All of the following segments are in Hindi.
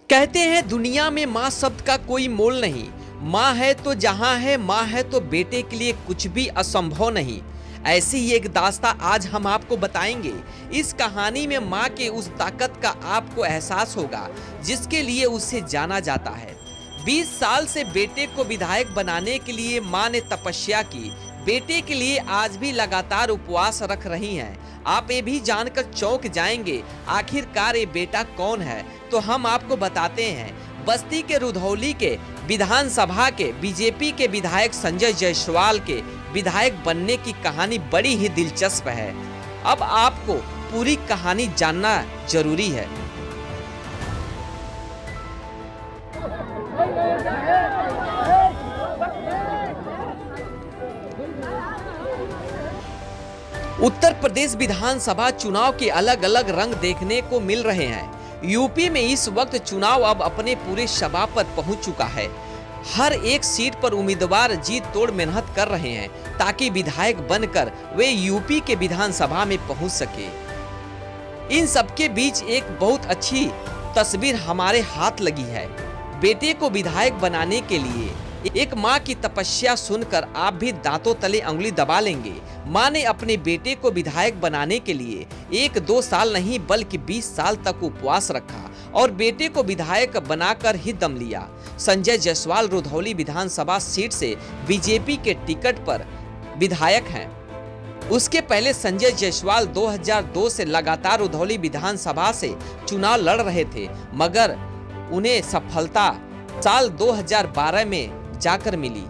कहते हैं दुनिया में माँ शब्द का कोई मोल नहीं। माँ है तो जहाँ है, माँ है तो बेटे के लिए कुछ भी असंभव नहीं। ऐसी ही एक दास्तां आज हम आपको बताएंगे। इस कहानी में माँ के उस ताकत का आपको एहसास होगा जिसके लिए उसे जाना जाता है। 20 साल से बेटे को विधायक बनाने के लिए माँ ने तपस्या की। बेटे के लिए आज भी लगातार उपवास रख रही हैं। आप ये भी जानकर चौंक जाएंगे आखिरकार ये बेटा कौन है, तो हम आपको बताते हैं। बस्ती के रुधौली के विधानसभा के बीजेपी के विधायक संजय जायसवाल के विधायक बनने की कहानी बड़ी ही दिलचस्प है। अब आपको पूरी कहानी जानना जरूरी है। उत्तर प्रदेश विधानसभा चुनाव के अलग अलग रंग देखने को मिल रहे हैं। यूपी में इस वक्त चुनाव अब अपने पूरे शबाब पर पहुंच चुका है। हर एक सीट पर उम्मीदवार जीत तोड़ मेहनत कर रहे हैं ताकि विधायक बनकर वे यूपी के विधानसभा में पहुंच सके। इन सबके बीच एक बहुत अच्छी तस्वीर हमारे हाथ लगी है। बेटे को विधायक बनाने के लिए एक माँ की तपस्या सुनकर आप भी दांतों तले उंगली दबा लेंगे। माँ ने अपने बेटे को विधायक बनाने के लिए 1-2 साल नहीं बल्कि 20 साल तक उपवास रखा और बेटे को विधायक बनाकर ही दम लिया। संजय जायसवाल रुधौली विधानसभा सीट से बीजेपी के टिकट पर विधायक हैं। उसके पहले संजय जायसवाल 2002 से लगातार रुधौली विधानसभा से चुनाव लड़ रहे थे, मगर उन्हें सफलता साल 2012 में जाकर मिली।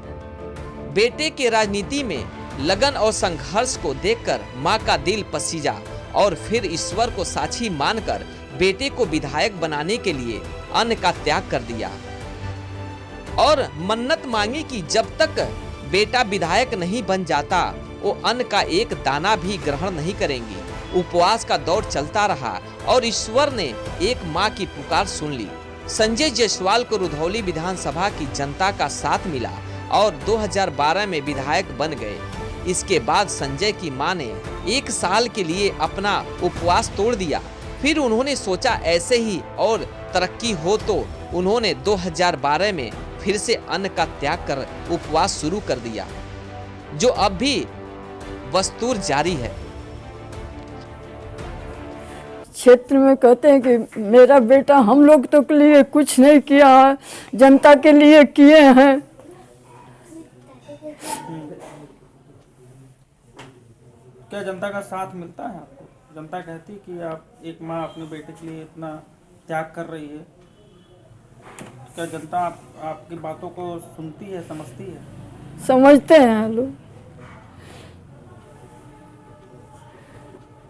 बेटे के राजनीति में लगन और संघर्ष को देखकर मां का दिल पसीजा और फिर ईश्वर को साक्षी मानकर बेटे को विधायक बनाने के लिए अन्न का त्याग कर दिया और मन्नत मांगी कि जब तक बेटा विधायक नहीं बन जाता वो अन्न का एक दाना भी ग्रहण नहीं करेंगे। उपवास का दौर चलता रहा और ईश्वर ने एक मां की पुकार सुन ली। संजय जायसवाल को रुधौली विधानसभा की जनता का साथ मिला और 2012 में विधायक बन गए। इसके बाद संजय की मां ने 1 साल के लिए अपना उपवास तोड़ दिया। फिर उन्होंने सोचा ऐसे ही और तरक्की हो तो उन्होंने 2012 में फिर से अन्न का त्याग कर उपवास शुरू कर दिया, जो अब भी वस्तुर जारी है। क्षेत्र में कहते हैं कि मेरा बेटा हम लोग तो के लिए कुछ नहीं किया है, जनता के लिए किए हैं। क्या जनता का साथ मिलता है आपको? जनता कहती है कि आप एक माँ अपने बेटे के लिए इतना त्याग कर रही है। क्या जनता आपकी बातों को सुनती है, समझती है? समझते हैं लोग।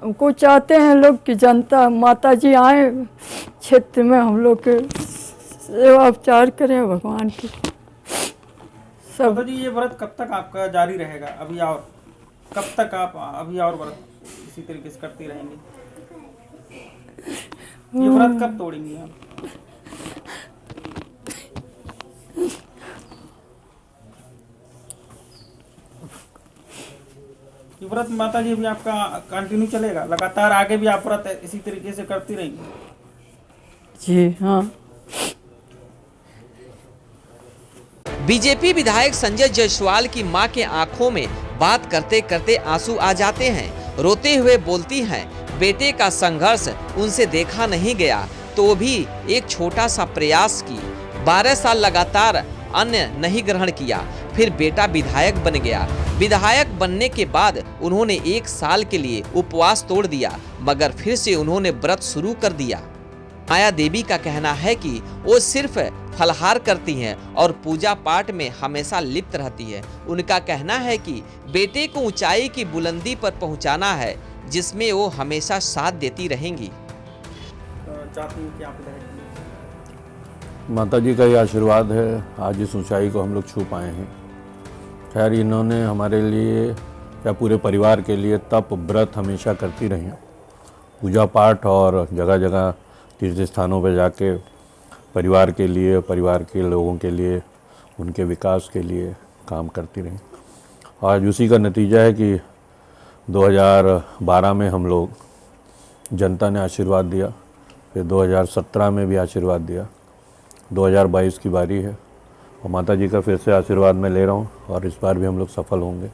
हमको चाहते हैं लोग कि जनता माता जी आए क्षेत्र में, हम लोग के सेवा उपचार करें भगवान की सब। तो जी ये व्रत कब तक आपका जारी रहेगा? अभी और कब तक आप अभी और व्रत इसी तरीके से करती रहेंगी? ये व्रत कब तोड़ेंगी आप? ये व्रत माता जी भी आपका कंटिन्यू चलेगा लगातार? आगे भी आप व्रत इसी तरीके से करती रहेंगी? जी हाँ। बीजेपी विधायक संजय जायसवाल की मां के आंखों में बात करते करते आंसू आ जाते हैं। रोते हुए बोलती हैं, बेटे का संघर्ष उनसे देखा नहीं गया तो भी एक छोटा सा प्रयास की। 12 साल लगातार अन्न नहीं ग्रहण किया, फिर बेटा विधायक बन गया। विधायक बनने के बाद उन्होंने 1 साल के लिए उपवास तोड़ दिया, मगर फिर से उन्होंने व्रत शुरू कर दिया। माया देवी का कहना है कि वो सिर्फ फलाहार करती हैं और पूजा पाठ में हमेशा लिप्त रहती है। उनका कहना है कि बेटे को ऊंचाई की बुलंदी पर पहुंचाना है जिसमें वो हमेशा साथ देती रहेंगी। माता जी का ये आशीर्वाद है आज इस ऊंचाई को हम लोग छू पाए हैं। खैर इन्होंने हमारे लिए या पूरे परिवार के लिए तप व्रत हमेशा करती रही, पूजा पाठ और जगह जगह तीर्थ स्थानों पर जाके परिवार के लिए, परिवार के लोगों के लिए, उनके विकास के लिए काम करती रही। आज उसी का नतीजा है कि 2012 में हम लोग जनता ने आशीर्वाद दिया, फिर 2017 में भी आशीर्वाद दिया 2022 की बारी है और माता जी का फिर से आशीर्वाद मैं ले रहा हूँ और इस बार भी हम लोग सफल होंगे।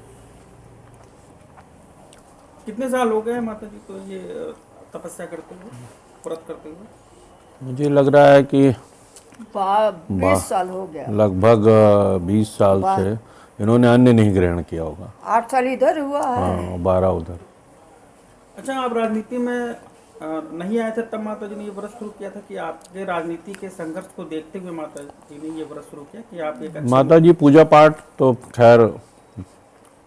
कितने साल हो गए माता जी को ये तपस्या करते हुए, व्रत करते हुए? मुझे लग रहा है कि 20 साल हो गया। लगभग 20 साल से इन्होंने अन्न नहीं ग्रहण किया होगा। 8 साल इधर हुआ है। हाँ, 12 उधर। अच्छा, आप राजनीति में नहीं आए थे तब माता जी ने ये व्रत शुरू किया था कि आपके राजनीति के संघर्ष को देखते हुए माता जी ने ये व्रत शुरू किया कि आप एक अच्छे माता जी पूजा पाठ तो खैर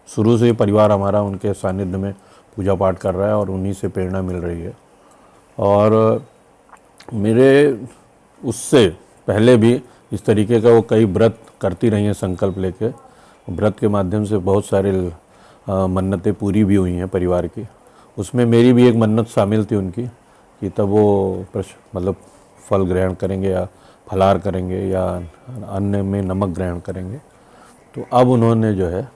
शुरू से ही परिवार हमारा उनके सानिध्य में पूजा पाठ कर रहा है और उन्हीं से प्रेरणा मिल रही है। और मेरे उससे पहले भी इस तरीके का वो कई व्रत करती रही हैं संकल्प लेके। व्रत के माध्यम से बहुत सारे मन्नतें पूरी भी हुई हैं परिवार की। उसमें मेरी भी एक मन्नत शामिल थी उनकी कि तब वो मतलब फल ग्रहण करेंगे या फलाहार करेंगे या अन्न में नमक ग्रहण करेंगे। तो अब उन्होंने जो है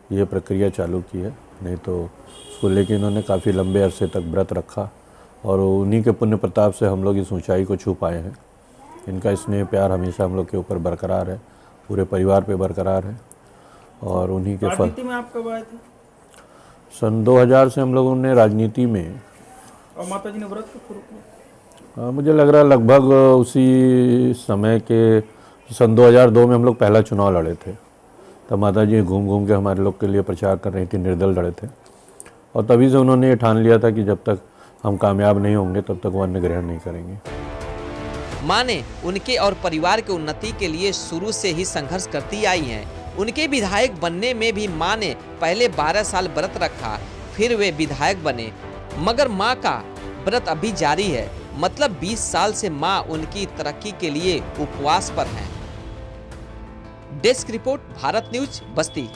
ये प्रक्रिया चालू की है, नहीं तो उसको लेके इन्होंने काफ़ी लंबे अरसे तक व्रत रखा और उन्हीं के पुण्य प्रताप से हम लोग इस ऊंचाई को छू पाए हैं। इनका स्नेह प्यार हमेशा हम लोग के ऊपर बरकरार है, पूरे परिवार पे बरकरार है और उन्हीं के फल। राजनीति में आप कब आए थे? सन 2000 से हम लोगों ने राजनीति में। और माता जी ने व्रत कब शुरू किया? मुझे लग रहा है लगभग उसी समय के सन 2002 में हम लोग पहला चुनाव लड़े थे। तब माता जी घूम घूम के हमारे लोग के लिए प्रचार कर रही थी, निर्दल लड़े थे और तभी से उन्होंने ये ठान लिया था कि जब तक हम कामयाब नहीं होंगे तब तक वो अन्न ग्रहण नहीं करेंगे। मां ने उनके और परिवार के उन्नति के लिए शुरू से ही संघर्ष करती आई हैं। उनके विधायक बनने में भी मां ने पहले 12 साल व्रत रखा, फिर वे विधायक बने, मगर मां का व्रत अभी जारी है। मतलब 20 साल से मां उनकी तरक्की के लिए उपवास पर हैं। डेस्क रिपोर्ट, भारत न्यूज, बस्ती।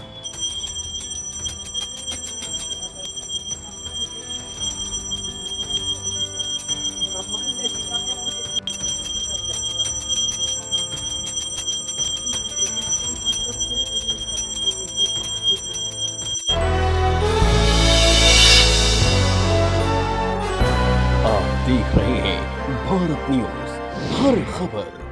आप देख रहे हैं भारत न्यूज, हर खबर